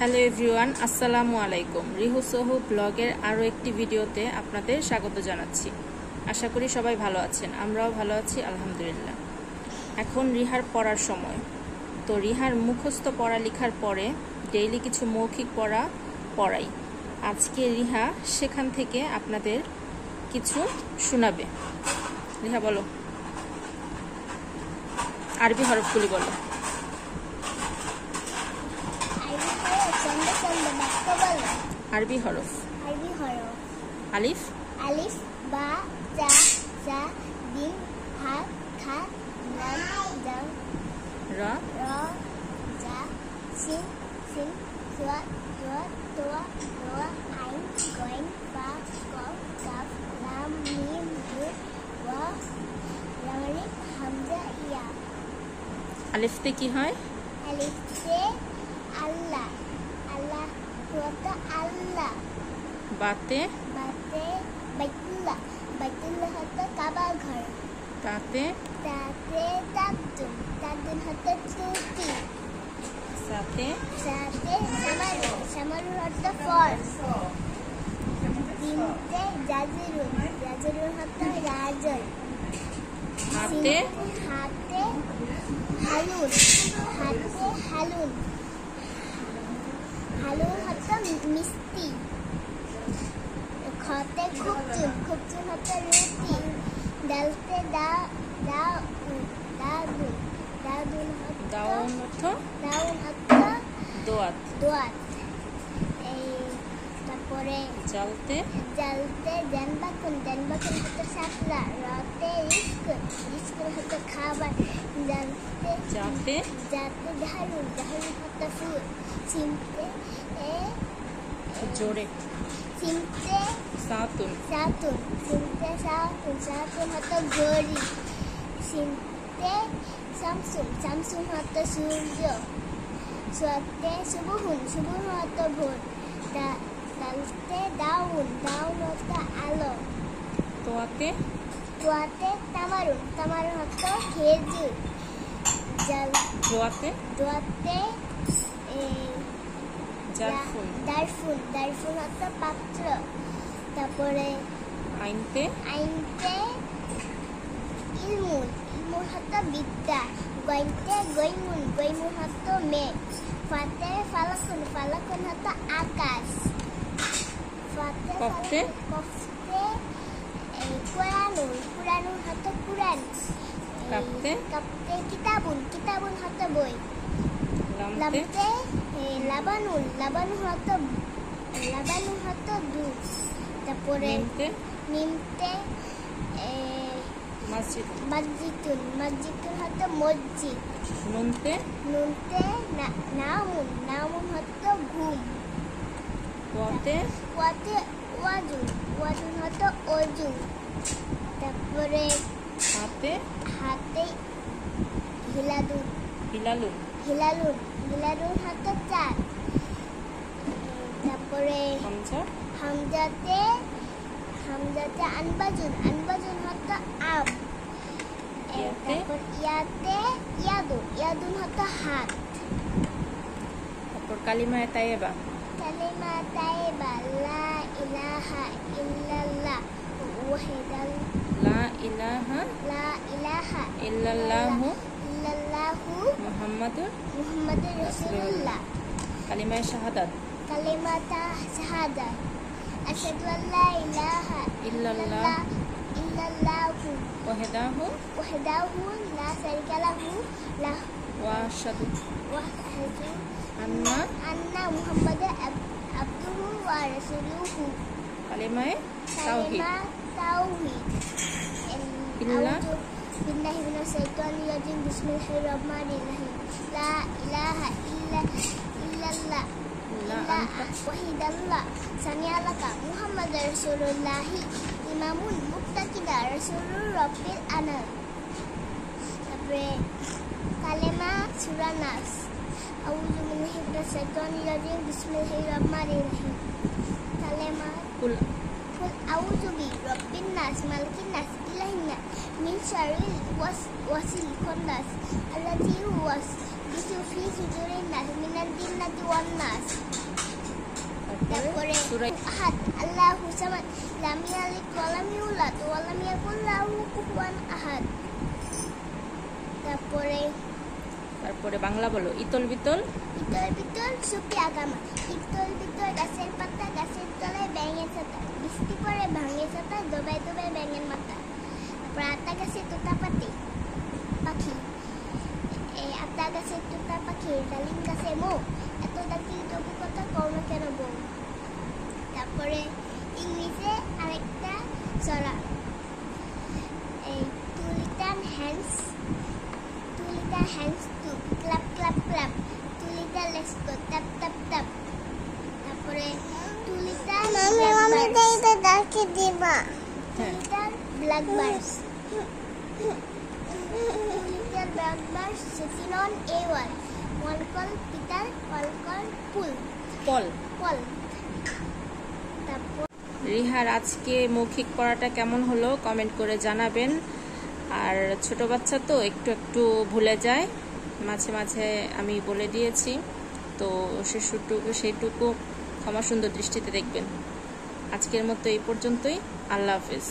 Hello everyone, আসসালামু আলাইকুম। রিহু সোহু ব্লগের আরও একটি ভিডিওতে আপনাদের স্বাগত জানাচ্ছি। আশা করি সবাই ভালো আছেন, আমরাও ভালো আছি আলহামদুলিল্লাহ। এখন রিহার পড়ার সময়। তো রিহার মুখস্থ পড়া লেখার পরে ডেইলি কিছু মৌখিক পড়া পড়াই। আজকে রিহা সেখান থেকে আপনাদের কিছু শোনাবে। রিহা বলো, আরবি হরফগুলি বলো। আরবি হরফ। আলিফ, আলিফ, বা, জা, জা, দিন, হা, খা, লাম, দাল, রা, র, জা, সিন, সিন, সুয়া, দুয়া, তোয়া, দোয়া, আইন, গইন, বা, কফ, কাফ, লাম, মিম, নুন, ওয়া, লামরিক, হামজা, ইয়া। আলিফতে কি হয়? আলিফে আল্লাহ, আল্লাহ হতো আল্লাহ। বাতে, বাতে বাইতুল্লাহ, বাইতুল্লাহ হতো কাবা ঘর। তাতে, তাতে তাবদুন, তাবদুন হতো চুটি। সাতে, সাথে সামারু, সামারু হতো ফল। দিনতে জাজিরুন, জাজিরুন হতো রাজন। হাতে, হাতে হালুন, হাতে হালুন, হালুন হতো মিষ্টি। খতে খুবচুন, খুবচুন হতো রুটি। ডালতে দাউন, দাউন হতো দাউন অর্থ দাউন হতো দোয়াত। দোয়াত। তারপরে জালতে, জালতে দেনবাকুন, দেনবাকুন হতো সাতলা। রতে রিস্কুন, রিস্কুন হতো খাবার। জালতে যাতে, যাতে ধারুন, ধারুন হতো ফুল। চিমতে জোরে, চিমতে সাতুন, সাতুন, চিমতে সাতুন, সাতুন হতো ঘড়ি। চিমতে শামসুন, শামসুন হতো সূর্য। সোয়াতে সুবহুন, সুবহুন হতো ভোর। দালতে দাউন, দাউন হতো আলো। তোয়াতে, তোয়াতে তামারুন, তামারুন হতো খেজুর। জোয়াতে, দোয়াতে জারফুন, দারফুন, দারফুন হতো পাত্র। তারপরে আইনতে, আইনতে ইলমুন, ইলমুন হতো বিদ্যা। গইনতে গইমুন, গইমুন হতো মেঘ। ফাতে ফালাকুন, ফালাকুন হতো আকাশ। ফাতে কফতে, কফতে কুরআনুন, কুরআনুন হতো কুরআন। কাফতে, কাফতে কিতাবুন, কিতাবুন হতো বই। লামতে, লামতে লাবানুন, লাবানুন হতো দুধ। তারপরে মিমতে, নিমতে মসজিদ। মসজিদুন, মসজিদুন হতো মসজিদ। নুনতে, নুনতে নামুন, নামুন হতো ঘুম। ওয়াতে, ওয়াতে ওয়াজুন, ওয়াজুন হতো অজু। তারপরে হাতে, হাতে হিলাদুন, হিলালুন, হিলালুন, হিলালুন হতো চাঁদ। তারপরে হামজা, হামজাতে আনবাজুন, আনবাজুন হতো আম। ইয়াতে, তারপর ইয়াতে ইয়াদুন, ইয়াদুন হতো হাত। তারপর কালিমায়ে তাইয়েবা, কালিমা তাইবা, লা ইলাহা ইল্লাল্লাহ ওয়াহিদাল, লা ইলাহা লা ইলাহা ইল্লাল্লাহু ইল্লাল্লাহু মুহাম্মাদুর মুহাম্মাদুর রাসূলুল্লাহ। কালিমায়ে শাহাদাত, কালিমাতা শাহাদাত, আশহাদু আল্লা ইলাহা ইল্লাল্লাহ ইল্লাল্লাহু ওয়াহদাহু ওয়াহদাহু লা শারীকা লাহু ওয়া আশহাদু ওয়া আশহাদু আন্না মুহাম্মাদান আবদুহু ওয়া রাসূলুহু। কালিমায়ে তাওহীদ, কালিমা তাওহীদ। ইল্লা বিল্লাহি মিনাশ শাইতানির রাজিম, বিসমিল্লাহির রহমানির রহিম। লা ইলাহা ইল্লাল্লাহ লা আনতা ওয়াহিদাল্লাহ সামিআলাকা মুহাম্মাদুর রাসূলুল্লাহি ইমামুল মুত্তাকিনা রাসূলুর রাব্বিল আনাম। তারপরে কালেমা সূরা নাস, আউযু বিল্লাহি মিনাশ শাইতানির রাজিম, বিসমিল্লাহির রহমানির রহিম। কালেমা কুল আউযু বিরাব্বিন নাস, মালিকিন নাস, ইলাহিন নাস, মিন শাররিল ওয়াসিল খান্নাস, আল্লাযী ইহদিসু ফি সুজুরিন নাস মিনাল জিন্নাতি ওয়ান নাস। তারপরে সূরা আহাদ আল্লাহু সামাদ লাম ইয়ালিদ ওয়া লাম ইউলাদ ওয়া লাম ইয়াকুল লাহু কুফুয়ান আহাদ। তারপরে বাংলা বলো। ইতল বিতল ইতল বিতল সুপি আগামা। ইতল বিতল গাছের পাতা, গাছের তলায় ব্যাঙের ছাতা, বৃষ্টি পড়ে ভাঙে ছাতা, দোবায় দোবায় ব্যাঙের মাথা। তারপর আতা গাছে তোতা পাখি, এই আতা গাছে তোতা পাখি, ডালিম গাছে মৌ, এত ডাকি তবু কথা কও না কেন বউ। তারপরে ইংলিশে আরেকটা ছড়া, এই two little hands to clap clap clap, two little let's go tap tap tap. তারপরে two little blackbirds sitting on a wall, one called Peter, one called Paul. Paul. তারপর রিহার আজকে মৌখিক পড়াটা কেমন হলো কমেন্ট করে জানাবেন। আর ছোট বাচ্চা তো একটু একটু ভুলে যায়, মাঝে মাঝে আমি বলে দিয়েছি, তো সেইটুকু ক্ষমা সুন্দর দৃষ্টিতে দেখবেন। আজকের মতো এই পর্যন্তই। আল্লাহ হাফেজ।